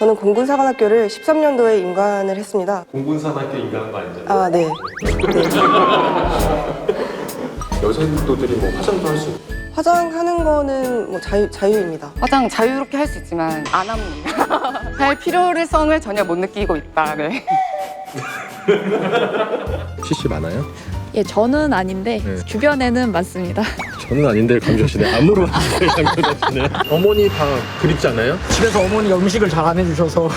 저는 공군사관학교를 13년도에 임관을 했습니다. 공군사관학교 임관한 거 아니잖아요? 아, 네. 여생도들이 뭐 화장도 할 수 있고 화장하는 거는 뭐 자유입니다. 화장 자유롭게 할 수 있지만 안 합니다. 할 필요성을 전혀 못 느끼고 있다. 네. CC 많아요? 예, 저는 아닌데 네. 주변에는 많습니다. 저는 아닌데 감조하시네. 아무런 감조하시네. 어머니 다 그립지 않아요? 집에서 어머니가 음식을 잘 안 해주셔서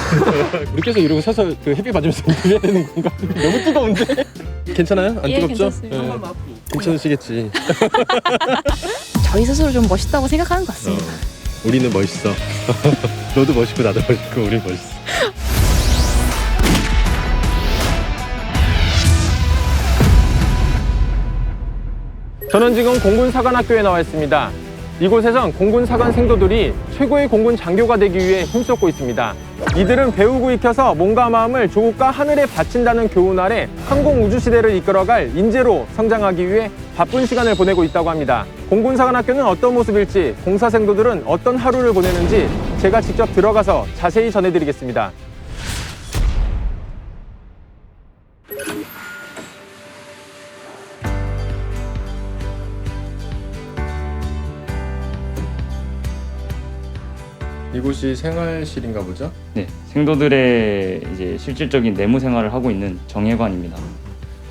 우리 계속 이러고 서서 그 햇빛 맞으면서 일해야 되는 건가? 너무 뜨거운데? 괜찮아요? 안 예, 뜨겁죠? 괜찮습니다. 괜찮으시겠지. 저희 스스로 좀 멋있다고 생각하는 것 같습니다. 우리는 멋있어. 너도 멋있고 나도 멋있고 우리 멋있어. 저는 지금 공군사관학교에 나와 있습니다. 이곳에선 공군사관 생도들이 최고의 공군 장교가 되기 위해 힘쏟고 있습니다. 이들은 배우고 익혀서 몸과 마음을 조국과 하늘에 바친다는 교훈 아래 항공우주시대를 이끌어갈 인재로 성장하기 위해 바쁜 시간을 보내고 있다고 합니다. 공군사관학교는 어떤 모습일지, 공사생도들은 어떤 하루를 보내는지 제가 직접 들어가서 자세히 전해드리겠습니다. 이곳이 생활실인가 보죠? 네, 생도들의 이제 실질적인 내무 생활을 하고 있는 정예관입니다.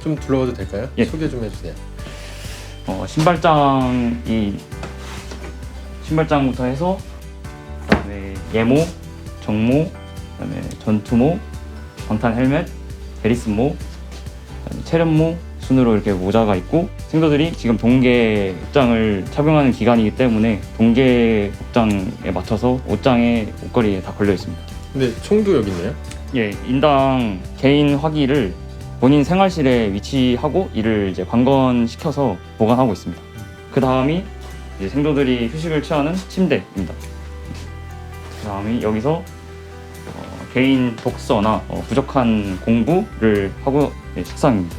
좀 둘러봐도 될까요? 예. 소개 좀 해주세요. 신발장부터 해서 그다음에 예모, 정모, 그다음에 전투모, 방탄 헬멧, 베리스모, 그다음에 체련모 순으로 이렇게 모자가 있고, 생도들이 지금 동계 복장을 착용하는 기간이기 때문에 동계 복장에 맞춰서 옷장에 옷걸이에 다 걸려 있습니다. 근데 총도 여기 있네요? 예, 인당 개인 화기를 본인 생활실에 위치하고 이를 이제 관건시켜서 보관하고 있습니다. 그 다음이 이제 생도들이 휴식을 취하는 침대입니다. 그 다음이 여기서 개인 독서나 부족한 공부를 하고 책상입니다.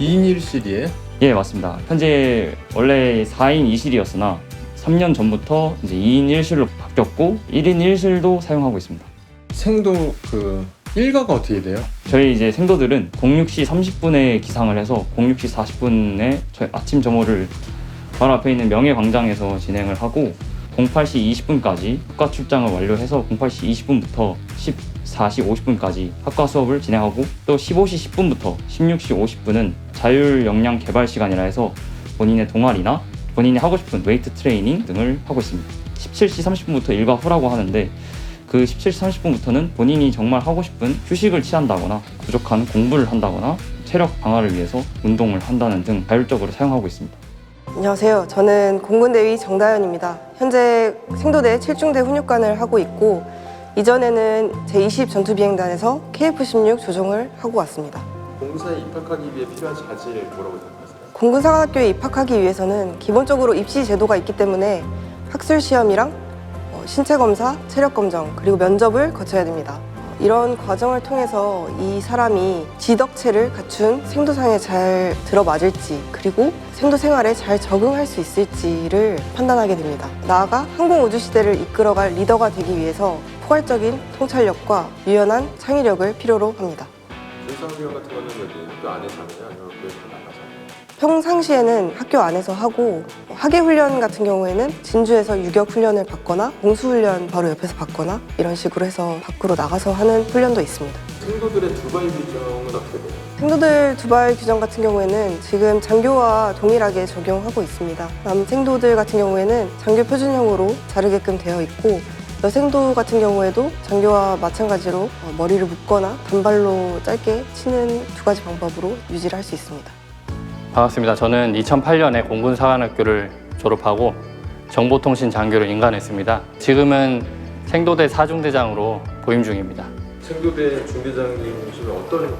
2인 1실이에요? 예, 맞습니다. 현재 원래 4인 2실이었으나 3년 전부터 이제 2인 1실로 바뀌었고 1인 1실도 사용하고 있습니다. 생도 그 일과가 어떻게 돼요? 저희 이제 생도들은 06시 30분에 기상을 해서 06시 40분에 저희 아침 점호를 바로 앞에 있는 명예광장에서 진행을 하고 08시 20분까지 학과 출장을 완료해서 08시 20분부터 14시 50분까지 학과 수업을 진행하고, 또 15시 10분부터 16시 50분은 자율 역량 개발 시간이라 해서 본인의 동아리나 본인이 하고 싶은 웨이트 트레이닝 등을 하고 있습니다. 17시 30분부터 일과 후라고 하는데, 그 17시 30분부터는 본인이 정말 하고 싶은 휴식을 취한다거나 부족한 공부를 한다거나 체력 강화를 위해서 운동을 한다는 등 자율적으로 사용하고 있습니다. 안녕하세요. 저는 공군대위 정다연입니다. 현재 생도대 7중대 훈육관을 하고 있고, 이전에는 제20 전투비행단에서 KF-16 조종을 하고 왔습니다. 공사에 입학하기 위해 필요한 자질을 뭐라고 생각하세요? 공군사관학교에 입학하기 위해서는 기본적으로 입시 제도가 있기 때문에 학술 시험이랑 신체 검사, 체력 검정, 그리고 면접을 거쳐야 됩니다. 이런 과정을 통해서 이 사람이 지덕체를 갖춘 생도상에 잘 들어맞을지, 그리고 생도 생활에 잘 적응할 수 있을지를 판단하게 됩니다. 나아가 항공우주시대를 이끌어갈 리더가 되기 위해서 포괄적인 통찰력과 유연한 창의력을 필요로 합니다. 군사훈련 같은 거는 여기 학교 안에서 하느냐 아니면 학교에서 나가서? 평상시에는 학교 안에서 하고, 하계훈련 같은 경우에는 진주에서 유격훈련을 받거나 공수훈련 바로 옆에서 받거나 이런 식으로 해서 밖으로 나가서 하는 훈련도 있습니다. 생도들의 두발 규정은 어떻게 돼요? 생도들 두발 규정 같은 경우에는 지금 장교와 동일하게 적용하고 있습니다. 남생도들 같은 경우에는 장교 표준형으로 자르게끔 되어 있고, 여생도 같은 경우에도 장교와 마찬가지로 머리를 묶거나 단발로 짧게 치는 두 가지 방법으로 유지를 할 수 있습니다. 반갑습니다. 저는 2008년에 공군사관학교를 졸업하고 정보통신 장교로 임관했습니다. 지금은 생도대 사중대장으로 보임 중입니다. 생도대 중대장님이시면 어떤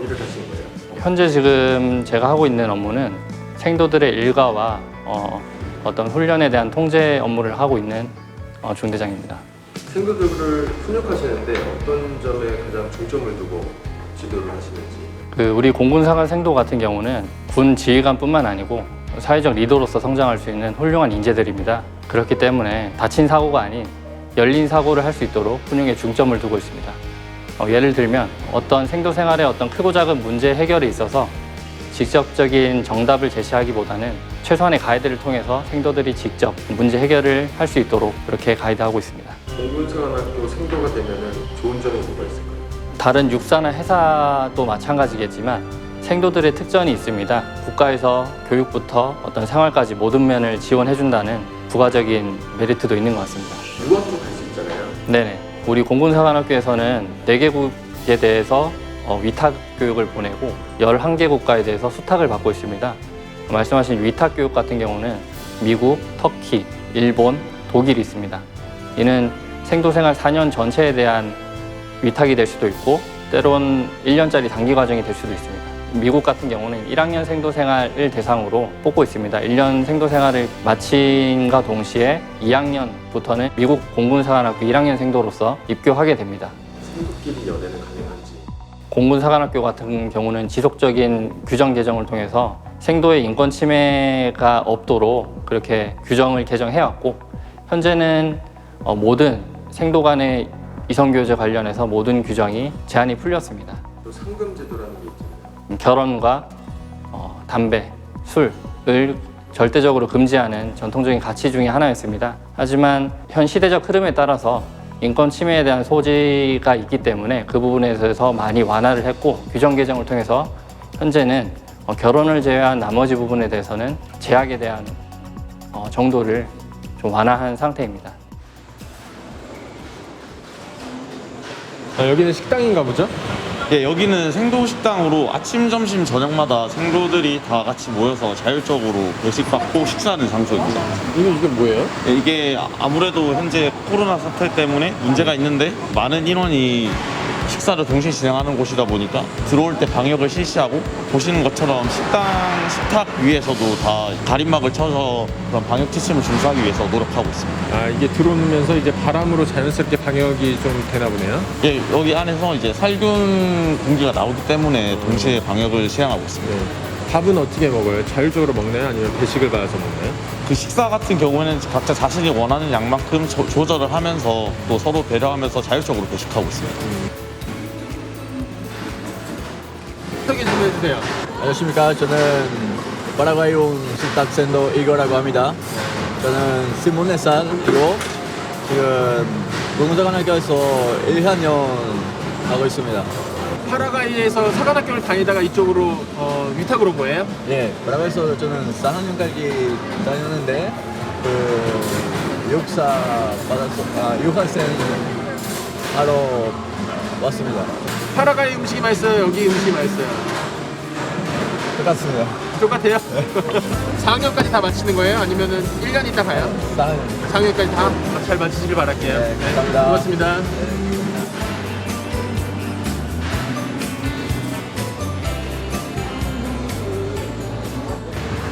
일을 하시는 거예요? 현재 지금 제가 하고 있는 업무는 생도들의 일과와 어떤 훈련에 대한 통제 업무를 하고 있는 중대장입니다. 생도들을 훈육하시는데 어떤 점에 가장 중점을 두고 지도를 하시는지? 우리 공군사관 생도 같은 경우는 군 지휘관뿐만 아니고 사회적 리더로서 성장할 수 있는 훌륭한 인재들입니다. 그렇기 때문에 다친 사고가 아닌 열린 사고를 할 수 있도록 훈용에 중점을 두고 있습니다. 예를 들면 어떤 생도 생활의 어떤 크고 작은 문제 해결에 있어서 직접적인 정답을 제시하기보다는 최소한의 가이드를 통해서 생도들이 직접 문제 해결을 할 수 있도록 그렇게 가이드하고 있습니다. 공군사관학교 생도가 되면은 좋은 점이 뭐가 있을까요? 다른 육사나 회사도 마찬가지겠지만 생도들의 특전이 있습니다. 국가에서 교육부터 어떤 생활까지 모든 면을 지원해준다는 부가적인 메리트도 있는 것 같습니다. 유학도 갈 수 있잖아요. 네네. 우리 공군사관학교에서는 4개국에 대해서 위탁 교육을 보내고 11개 국가에 대해서 수탁을 받고 있습니다. 말씀하신 위탁 교육 같은 경우는 미국, 터키, 일본, 독일이 있습니다. 이는 생도생활 4년 전체에 대한 위탁이 될 수도 있고 때론 1년짜리 단기 과정이 될 수도 있습니다. 미국 같은 경우는 1학년 생도생활을 대상으로 뽑고 있습니다. 1년 생도생활을 마친과 동시에 2학년부터는 미국 공군사관학교 1학년 생도로서 입교하게 됩니다. 생도끼리 연애는 가능한지. 공군사관학교 같은 경우는 지속적인 규정 개정을 통해서 생도의 인권 침해가 없도록 그렇게 규정을 개정해왔고 현재는 모든 생도 간의 이성교제 관련해서 모든 규정이 제한이 풀렸습니다. 또 상금제도라는 게 있잖아요. 결혼과 담배, 술을 절대적으로 금지하는 전통적인 가치 중에 하나였습니다. 하지만 현 시대적 흐름에 따라서 인권 침해에 대한 소지가 있기 때문에 그 부분에 대해서 많이 완화를 했고 규정 개정을 통해서 현재는 결혼을 제외한 나머지 부분에 대해서는 제약에 대한 정도를 좀 완화한 상태입니다. 여기는 식당인가 보죠? 예, 여기는 생도 식당으로 아침, 점심, 저녁마다 생도들이 다 같이 모여서 자율적으로 외식받고 식사하는 장소입니다. 이게 뭐예요? 예, 이게 아무래도 현재 코로나 사태 때문에 문제가 있는데 많은 인원이 식사를 동시에 진행하는 곳이다 보니까 들어올 때 방역을 실시하고 보시는 것처럼 식탁 위에서도 다 가림막을 쳐서 그런 방역 지침을 준수하기 위해서 노력하고 있습니다. 아, 이게 들어오면서 이제 바람으로 자연스럽게 방역이 좀 되나 보네요. 예, 여기 안에서 이제 살균 공기가 나오기 때문에 동시에 방역을 시행하고 있습니다. 밥은 어떻게 먹어요? 자율적으로 먹나요? 아니면 배식을 받아서 먹나요? 그 식사 같은 경우에는 각자 자신이 원하는 양만큼 조절을 하면서 또 서로 배려하면서 자율적으로 배식하고 있습니다. 소개 좀 해주세요. 안녕하십니까. 저는 파라과이 온 식탁 생도 이거라고 합니다. 저는 24살이고 지금 공군사관학교에서 1학년 하고 있습니다. 파라과이에서 사관학교를 다니다가 이쪽으로 위탁으로 온 거예요? 예, 파라과이에서 저는 4학년까지 다녔는데 그 유학생 하러 왔습니다. 파라과이 음식이 맛있어요? 여기 음식이 맛있어요? 똑같습니다. 똑같아요? 4학년까지 다 마치는 거예요? 아니면은 1년 있다 가요? 4학년. 4학년까지 다 잘 마치시길 바랄게요. 네, 감사합니다. 고맙습니다.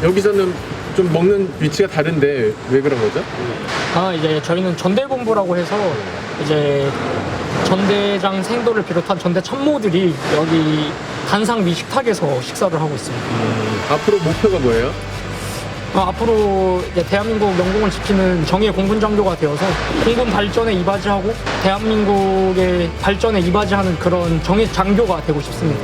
여기서는 좀 먹는 위치가 다른데 왜 그런 거죠? 이제 저희는 전대본부라고 해서 이제 전대장 생도를 비롯한 전대 참모들이 여기 단상 미식탁에서 식사를 하고 있습니다. 앞으로 목표가 뭐예요? 앞으로 이제 대한민국 영공을 지키는 정의의 공군 장교가 되어서 공군 발전에 이바지하고 대한민국의 발전에 이바지하는 그런 정의 장교가 되고 싶습니다.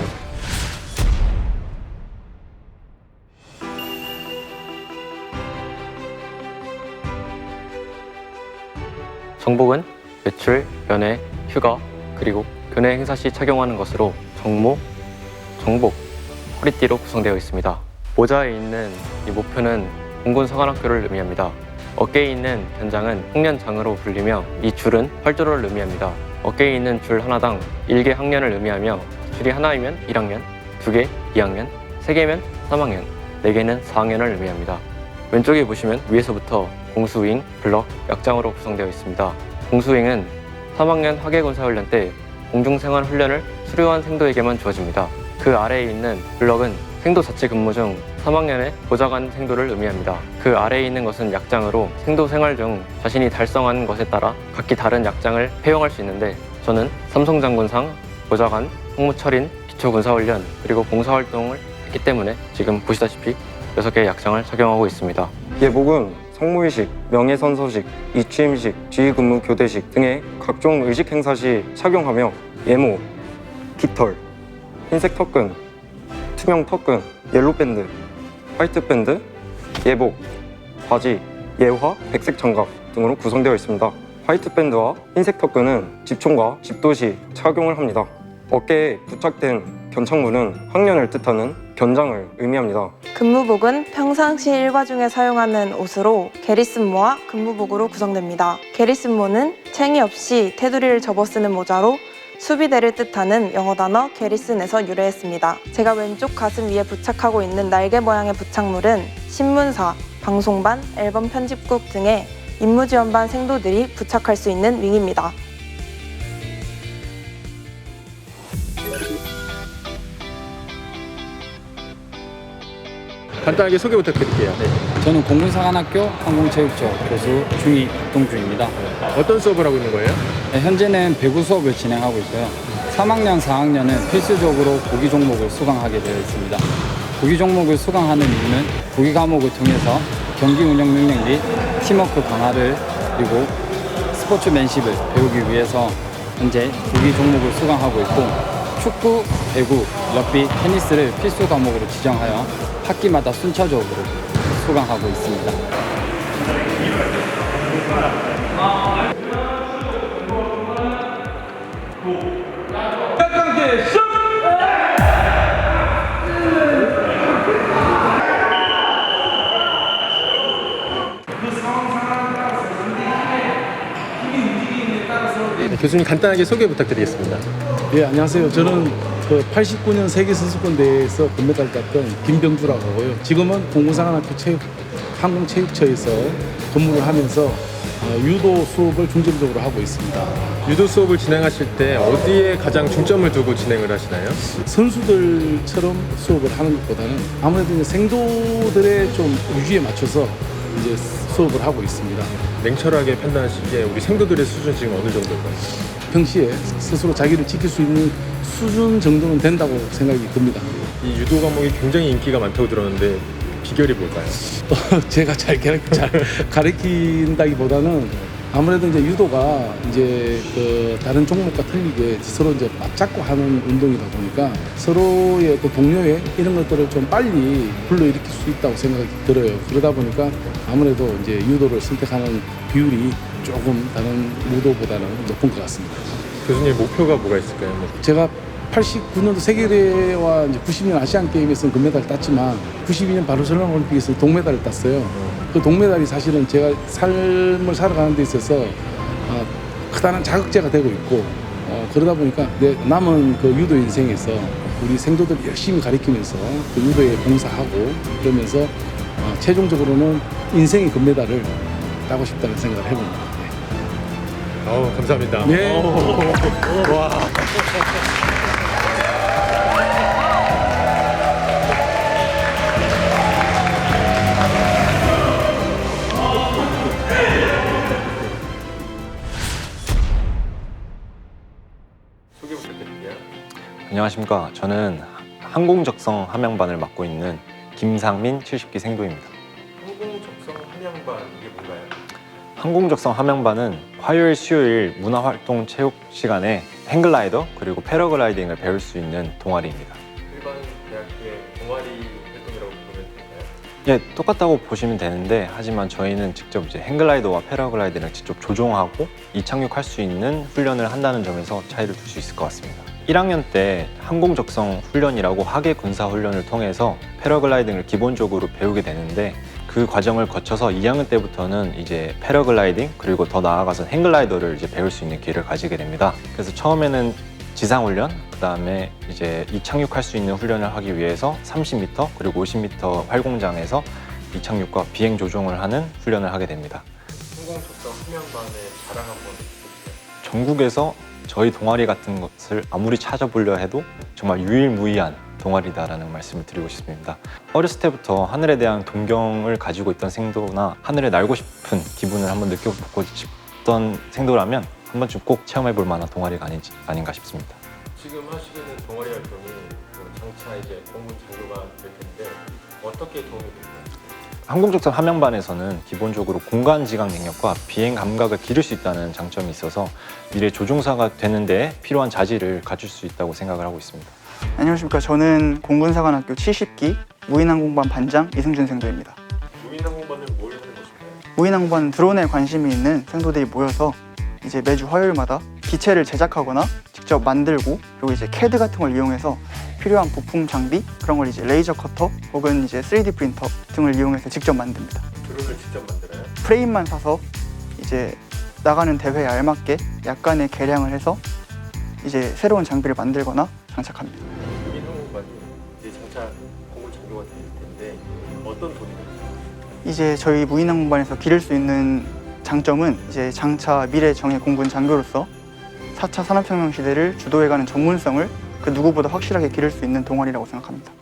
정복은 외출, 연애, 휴가, 그리고 교내 행사 시 착용하는 것으로 정모, 정복, 허리띠로 구성되어 있습니다. 모자에 있는 이 모표는 공군사관학교를 의미합니다. 어깨에 있는 견장은 홍련장으로 불리며 이 줄은 활주로를 의미합니다. 어깨에 있는 줄 하나당 1개 학년을 의미하며 줄이 하나이면 1학년, 2개 2학년, 3개면 3학년, 4개는 4학년을 의미합니다. 왼쪽에 보시면 위에서부터 공수윙, 블럭, 약장으로 구성되어 있습니다. 공수윙은 3학년 화계군사훈련 때 공중생활 훈련을 수료한 생도에게만 주어집니다. 그 아래에 있는 블럭은 생도 자체 근무 중 3학년의 보좌관 생도를 의미합니다. 그 아래에 있는 것은 약장으로 생도 생활 중 자신이 달성한 것에 따라 각기 다른 약장을 회용할 수 있는데 저는 삼성장군상, 보좌관, 홍무철인, 기초군사훈련, 그리고 봉사활동을 했기 때문에 지금 보시다시피 6개의 약장을 착용하고 있습니다. 예복은 성무의식, 명예선서식, 이취임식, 지휘근무교대식 등의 각종 의식 행사 시 착용하며 예모, 깃털, 흰색 턱끈, 투명 턱끈, 옐로밴드, 화이트밴드, 예복, 바지, 예화, 백색 장갑 등으로 구성되어 있습니다. 화이트밴드와 흰색 턱끈은 집총과 집도 시 착용을 합니다. 어깨에 부착된 견착물은 학년을 뜻하는 견장을 의미합니다. 근무복은 평상시 일과 중에 사용하는 옷으로 게리슨모와 근무복으로 구성됩니다. 게리슨모는 챙이 없이 테두리를 접어 쓰는 모자로 수비대를 뜻하는 영어 단어 게리슨에서 유래했습니다. 제가 왼쪽 가슴 위에 부착하고 있는 날개 모양의 부착물은 신문사, 방송반, 앨범 편집국 등의 임무지원반 생도들이 부착할 수 있는 윙입니다. 간단하게 소개 부탁드릴게요. 저는 공군사관학교 항공체육처 교수 중위 박동주입니다. 어떤 수업을 하고 있는 거예요? 현재는 배구 수업을 진행하고 있고요. 3학년, 4학년은 필수적으로 보기 종목을 수강하게 되어 있습니다. 보기 종목을 수강하는 이유는 보기 과목을 통해서 경기 운영 능력 및 팀워크 강화를 그리고 스포츠맨십을 배우기 위해서 현재 보기 종목을 수강하고 있고 축구, 배구, 럭비, 테니스를 필수 과목으로 지정하여 학기마다 순차적으로 수강하고 있습니다. 교수님 간단하게 소개 부탁드리겠습니다. 예, 안녕하세요. 저는 89년 세계선수권대회에서 금메달 땄던 김병주라고 하고요. 지금은 공군사관학교 항공체육처에서 근무를 하면서 유도 수업을 중점적으로 하고 있습니다. 유도 수업을 진행하실 때 어디에 가장 중점을 두고 진행을 하시나요? 선수들처럼 수업을 하는 것보다는 아무래도 이제 생도들의 좀 유지에 맞춰서 이제 수업을 하고 있습니다. 냉철하게 판단하시기에 우리 생도들의 수준 지금 어느 정도일까요? 평시에 스스로 자기를 지킬 수 있는 수준 정도는 된다고 생각이 듭니다. 이 유도 과목이 굉장히 인기가 많다고 들었는데 비결이 뭘까요? 제가 잘 가르친다기보다는 아무래도 이제 유도가 이제 다른 종목과 틀리게 서로 이제 맞잡고 하는 운동이다 보니까 서로의 동료의 이런 것들을 좀 빨리 불러일으킬 수 있다고 생각이 들어요. 그러다 보니까 아무래도 이제 유도를 선택하는 비율이 조금 다른 무도보다는 높은 것 같습니다. 교수님 목표가 뭐가 있을까요? 제가 89년도 세계대회와 이제 90년 아시안 게임에서는 금메달을 땄지만 92년 바르셀로나 올림픽에서 동메달을 땄어요. 그 동메달이 사실은 제가 삶을 살아가는 데 있어서 크다란 자극제가 되고 있고 그러다 보니까 내 남은 그 유도 인생에서 우리 생도들 열심히 가르치면서 그 유도에 봉사하고 그러면서 최종적으로는 인생의 금메달을 따고 싶다는 생각을 해봅니다. 네. 감사합니다. 네. 와. 소개 부탁드릴게요. 안녕하십니까. 저는 항공적성 함양반을 맡고 있는 김상민 70기 생도입니다. 항공적성 함양반 이게 뭔가요? 항공적성 함양반은 화요일, 수요일 문화활동 체육 시간에 행글라이더 그리고 패러글라이딩을 배울 수 있는 동아리입니다. 일반 대학교의 동아리 활동이라고 보면 될까요? 예, 똑같다고 보시면 되는데 하지만 저희는 직접 이제 행글라이더와 패러글라이딩을 직접 조종하고 이착륙할 수 있는 훈련을 한다는 점에서 차이를 둘 수 있을 것 같습니다. 1학년 때 항공적성 훈련이라고 하계 군사 훈련을 통해서 패러글라이딩을 기본적으로 배우게 되는데 그 과정을 거쳐서 2학년 때부터는 이제 패러글라이딩 그리고 더 나아가서 행글라이더를 이제 배울 수 있는 기회를 가지게 됩니다. 그래서 처음에는 지상 훈련, 그다음에 이제 이착륙할 수 있는 훈련을 하기 위해서 30m 그리고 50m 활공장에서 이착륙과 비행 조종을 하는 훈련을 하게 됩니다. 항공적성 함양반의 자랑 한번 해주세요. 전국에서 저희 동아리 같은 것을 아무리 찾아보려 해도 정말 유일무이한 동아리다라는 말씀을 드리고 싶습니다. 어렸을 때부터 하늘에 대한 동경을 가지고 있던 생도나 하늘에 날고 싶은 기분을 한번 느껴보고 싶던 생도라면 한 번쯤 꼭 체험해볼 만한 동아리가 아닌가 싶습니다. 지금 하시는 동아리 활동이 장차 이제 공군 장교가 될 텐데 어떻게 도움이 될까요? 항공족선 함양반에서는 기본적으로 공간 지각 능력과 비행 감각을 기를 수 있다는 장점이 있어서 미래 조종사가 되는 데 필요한 자질을 갖출 수 있다고 생각을 하고 있습니다. 안녕하십니까. 저는 공군사관학교 70기 무인항공반 반장 이승준 생도입니다. 무인항공반은 뭘 하는 것인가요? 무인항공반 드론에 관심이 있는 생도들이 모여서 이제 매주 화요일마다 기체를 제작하거나 직접 만들고, 그리고 이제 CAD 같은 걸 이용해서 필요한 부품 장비, 그런 걸 이제 레이저 커터 혹은 이제 3D 프린터 등을 이용해서 직접 만듭니다. 드론을 직접 만들어요? 프레임만 사서 이제 나가는 대회에 알맞게 약간의 개량을 해서 이제 새로운 장비를 만들거나 장착합니다. 무인항공반이 이제 장착 공군 장교가 될 텐데 어떤 돈이 들어요? 이제 저희 무인항공반에서 기를 수 있는 장점은 이제 장차 미래 정예 공군 장교로서 4차 산업혁명 시대를 주도해가는 전문성을 그 누구보다 확실하게 기를 수 있는 동아리라고 생각합니다.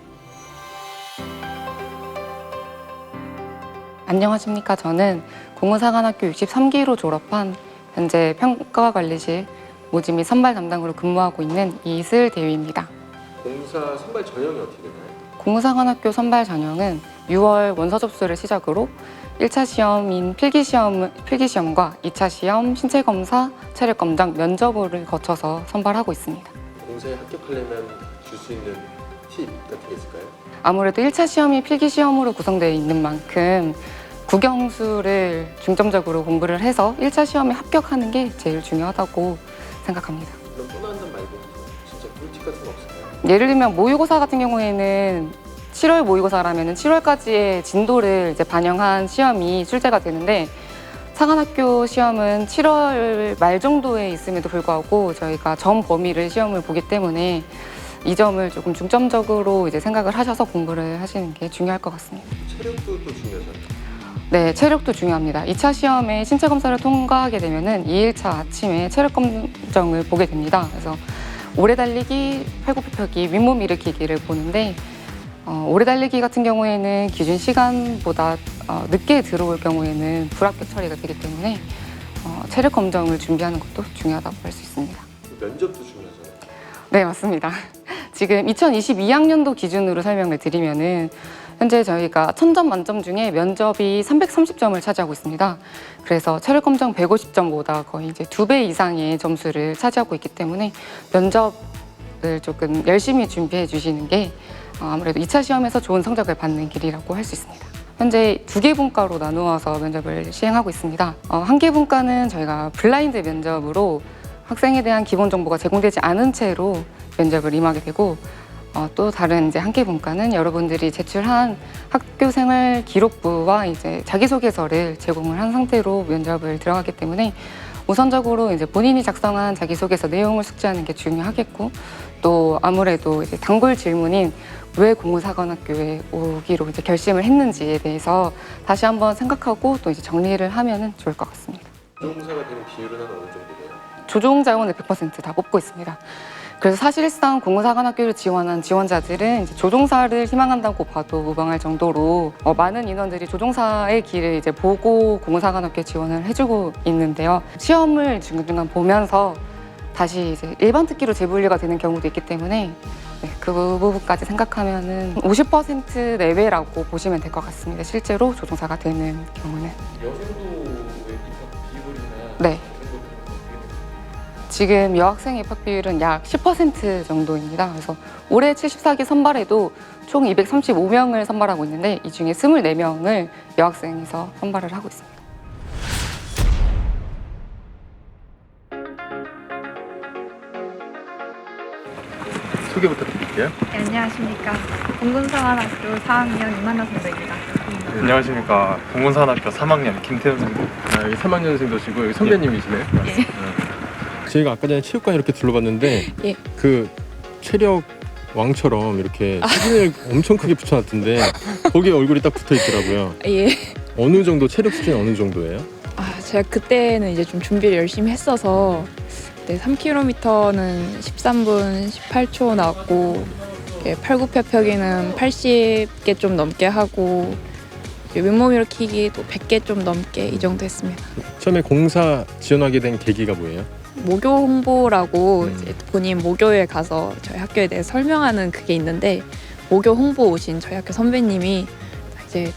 안녕하십니까. 저는 공군사관학교 63기로 졸업한 현재 평가관리실 모집 및 선발 담당으로 근무하고 있는 이슬대위입니다. 공사 선발 전형이 어떻게 되나요? 공군사관학교 선발 전형은 6월 원서 접수를 시작으로 1차 시험인 필기시험과 2차 시험, 신체검사, 체력검정, 면접을 거쳐서 선발하고 있습니다. 공사에 합격하려면 줄 수 있는 팁 같은 게 있을까요? 아무래도 1차 시험이 필기시험으로 구성되어 있는 만큼 국영수를 중점적으로 공부를 해서 1차 시험에 합격하는 게 제일 중요하다고 생각합니다. 그럼 뻔한 말고 진짜 꿀팁 같은 거 없을까요? 예를 들면 모의고사 같은 경우에는 7월 모의고사라면 7월까지의 진도를 이제 반영한 시험이 출제가 되는데, 사관학교 시험은 7월 말 정도에 있음에도 불구하고 저희가 전 범위를 시험을 보기 때문에 이 점을 조금 중점적으로 이제 생각을 하셔서 공부를 하시는 게 중요할 것 같습니다. 체력도 또 중요하잖아요. 네, 체력도 중요합니다. 2차 시험에 신체 검사를 통과하게 되면은 2일차 아침에 체력 검정을 보게 됩니다. 그래서 오래 달리기, 팔굽혀펴기, 윗몸 일으키기를 보는데 오래 달리기 같은 경우에는 기준 시간보다 늦게 들어올 경우에는 불합격 처리가 되기 때문에 체력 검정을 준비하는 것도 중요하다고 할 수 있습니다. 면접도 중요하잖아요. 네, 맞습니다. 지금 2022학년도 기준으로 설명을 드리면은 현재 저희가 1000점 만점 중에 면접이 330점을 차지하고 있습니다. 그래서 체력 검정 150점보다 거의 이제 2배 이상의 점수를 차지하고 있기 때문에 면접을 조금 열심히 준비해 주시는 게 아무래도 2차 시험에서 좋은 성적을 받는 길이라고 할 수 있습니다. 현재 2개 분과로 나누어서 면접을 시행하고 있습니다. 한 개 분과는 저희가 블라인드 면접으로 학생에 대한 기본 정보가 제공되지 않은 채로 면접을 임하게 되고, 또 다른 이제 한 개 분과는 여러분들이 제출한 학교 생활 기록부와 이제 자기소개서를 제공을 한 상태로 면접을 들어가기 때문에 우선적으로 이제 본인이 작성한 자기소개서 내용을 숙지하는 게 중요하겠고, 또 아무래도 이제 단골 질문인 왜 공군사관학교에 오기로 이제 결심을 했는지에 대해서 다시 한번 생각하고 또 이제 정리를 하면은 좋을 것 같습니다. 조종사가 되는 비율은 한 어느 정도 돼요? 조종 자원을 100% 다 뽑고 있습니다. 그래서 사실상 공군사관학교를 지원한 지원자들은 이제 조종사를 희망한다고 봐도 무방할 정도로 많은 인원들이 조종사의 길을 이제 보고 공군사관학교에 지원을 해주고 있는데요. 시험을 중간중간 보면서 다시 이제 일반 특기로 재분류가 되는 경우도 있기 때문에 그 부분까지 생각하면은 50% 내외라고 보시면 될 것 같습니다. 실제로 조종사가 되는 경우는. 여성도 입학 비율이나 네. 지금 여학생 입학 비율은 약 10% 정도입니다. 그래서 올해 74기 선발에도 총 235명을 선발하고 있는데 이 중에 24명을 여학생에서 선발을 하고 있습니다. 소개 부탁드릴게요. 네, 안녕하십니까. 공군사관학교 4학년 이만나 선배입니다. 네, 안녕하십니까. 공군사관학교 3학년 김태훈 선배. 여기 3학년생도시고 여기 선배님이시네요. 저희가 아까 전에 체육관 이렇게 둘러봤는데 예. 그 체력 왕처럼 이렇게 사진을 엄청 크게 붙여놨던데 거기에 얼굴이 딱 붙어 있더라고요. 예. 어느 정도 체력 수준이 어느 정도예요? 제가 그때는 이제 좀 준비를 열심히 했어서 3km는 13분 18초 나왔고 팔굽혀펴기는 80개 좀 넘게 하고 윗몸 일으키기도 100개 좀 넘게 이 정도 했습니다. 처음에 공사 지원하게 된 계기가 뭐예요? 모교 홍보라고 이제 본인 모교에 가서 저희 학교에 대해 설명하는 그게 있는데 모교 홍보 오신 저희 학교 선배님이 이제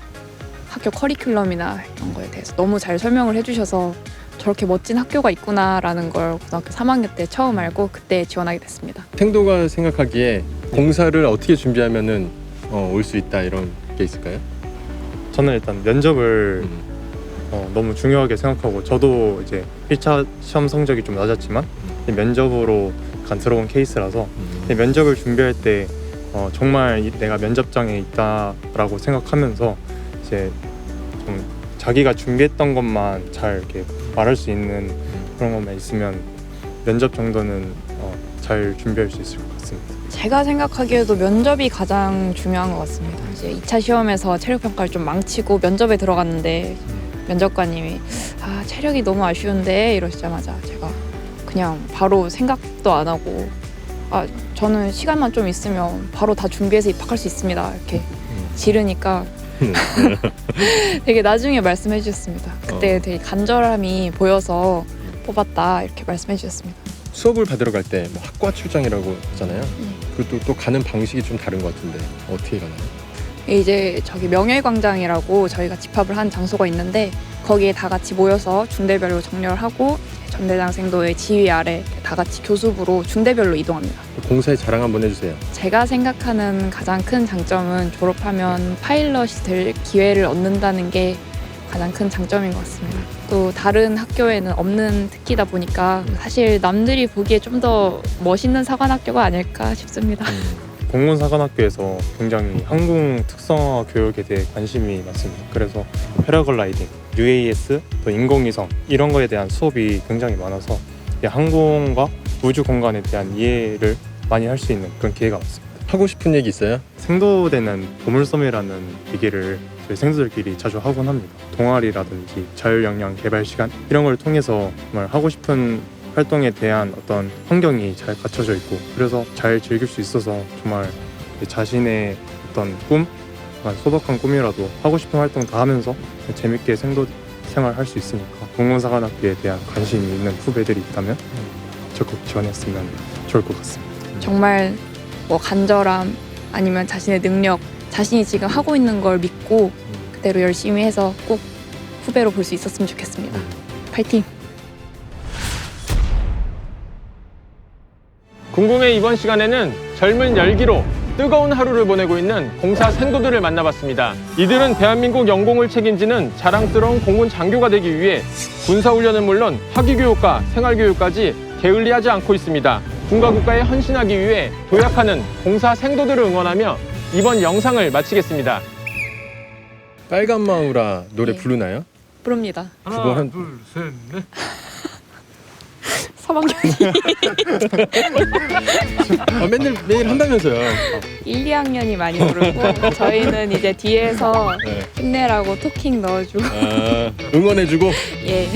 학교 커리큘럼이나 이런 거에 대해서 너무 잘 설명을 해주셔서 저렇게 멋진 학교가 있구나라는 걸 고등학교 3학년 때 처음 알고 그때 지원하게 됐습니다. 생도가 생각하기에 공사를 어떻게 준비하면은 올 수 있다 이런 게 있을까요? 저는 일단 면접을 너무 중요하게 생각하고 저도 이제 1차 시험 성적이 좀 낮았지만 면접으로 들어온 케이스라서 면접을 준비할 때 정말 내가 면접장에 있다라고 생각하면서 이제 좀 자기가 준비했던 것만 잘 이렇게 말할 수 있는 그런 것만 있으면 면접 정도는 잘 준비할 수 있을 것 같습니다. 제가 생각하기에도 면접이 가장 중요한 것 같습니다. 이제 2차 시험에서 체력 평가를 좀 망치고 면접에 들어갔는데 면접관님이 체력이 너무 아쉬운데 이러시자마자 제가 그냥 바로 생각도 안 하고 저는 시간만 좀 있으면 바로 다 준비해서 입학할 수 있습니다. 이렇게 지르니까 되게 나중에 말씀해 주셨습니다. 그때 되게 간절함이 보여서 뽑았다 이렇게 말씀해 주셨습니다. 수업을 받으러 갈 때 뭐 학과 출장이라고 하잖아요. 그리고 또 가는 방식이 좀 다른 것 같은데 어떻게 가나요? 이제 저기 명예광장이라고 저희가 집합을 한 장소가 있는데 거기에 다 같이 모여서 중대별로 정렬하고 전대장생도의 지휘 아래 다 같이 교수부로 중대별로 이동합니다. 공사의 자랑 한번 해주세요. 제가 생각하는 가장 큰 장점은 졸업하면 파일럿이 될 기회를 얻는다는 게 가장 큰 장점인 것 같습니다. 또 다른 학교에는 없는 특기다 보니까 사실 남들이 보기에 좀 더 멋있는 사관학교가 아닐까 싶습니다. 공군사관학교에서 굉장히 항공 특성화 교육에 대해 관심이 많습니다. 그래서 패러글라이딩, UAS, 또 인공위성 이런 거에 대한 수업이 굉장히 많아서 항공과 우주 공간에 대한 이해를 많이 할 수 있는 그런 기회가 왔습니다. 하고 싶은 얘기 있어요? 생도대는 보물섬이라는 얘기를 저희 생도들끼리 자주 하곤 합니다. 동아리라든지 자율역량 개발 시간 이런 걸 통해서 정말 하고 싶은 활동에 대한 어떤 환경이 잘 갖춰져 있고 그래서 잘 즐길 수 있어서 정말 자신의 어떤 꿈, 소박한 꿈이라도 하고 싶은 활동 다 하면서 재밌게 생도 생활할 수 있으니까 공군사관학교에 대한 관심이 있는 후배들이 있다면 적극 지원했으면 좋을 것 같습니다. 정말 뭐 간절함 아니면 자신의 능력, 자신이 지금 하고 있는 걸 믿고 그대로 열심히 해서 꼭 후배로 볼 수 있었으면 좋겠습니다. 파이팅! 궁금해 이번 시간에는 젊은 열기로 뜨거운 하루를 보내고 있는 공사 생도들을 만나봤습니다. 이들은 대한민국 영공을 책임지는 자랑스러운 공군 장교가 되기 위해 군사훈련은 물론 학위교육과 생활교육까지 게을리하지 않고 있습니다. 군과 국가에 헌신하기 위해 도약하는 공사 생도들을 응원하며 이번 영상을 마치겠습니다. 빨간 마우라 노래 부르나요? 부릅니다. 하나, 둘, 셋, 넷. 3학년이 매일 한다면서요? 1, 2학년이 많이 부르고 저희는 이제 뒤에서 네. 힘내라고 토킹 넣어주고 응원해주고? 예.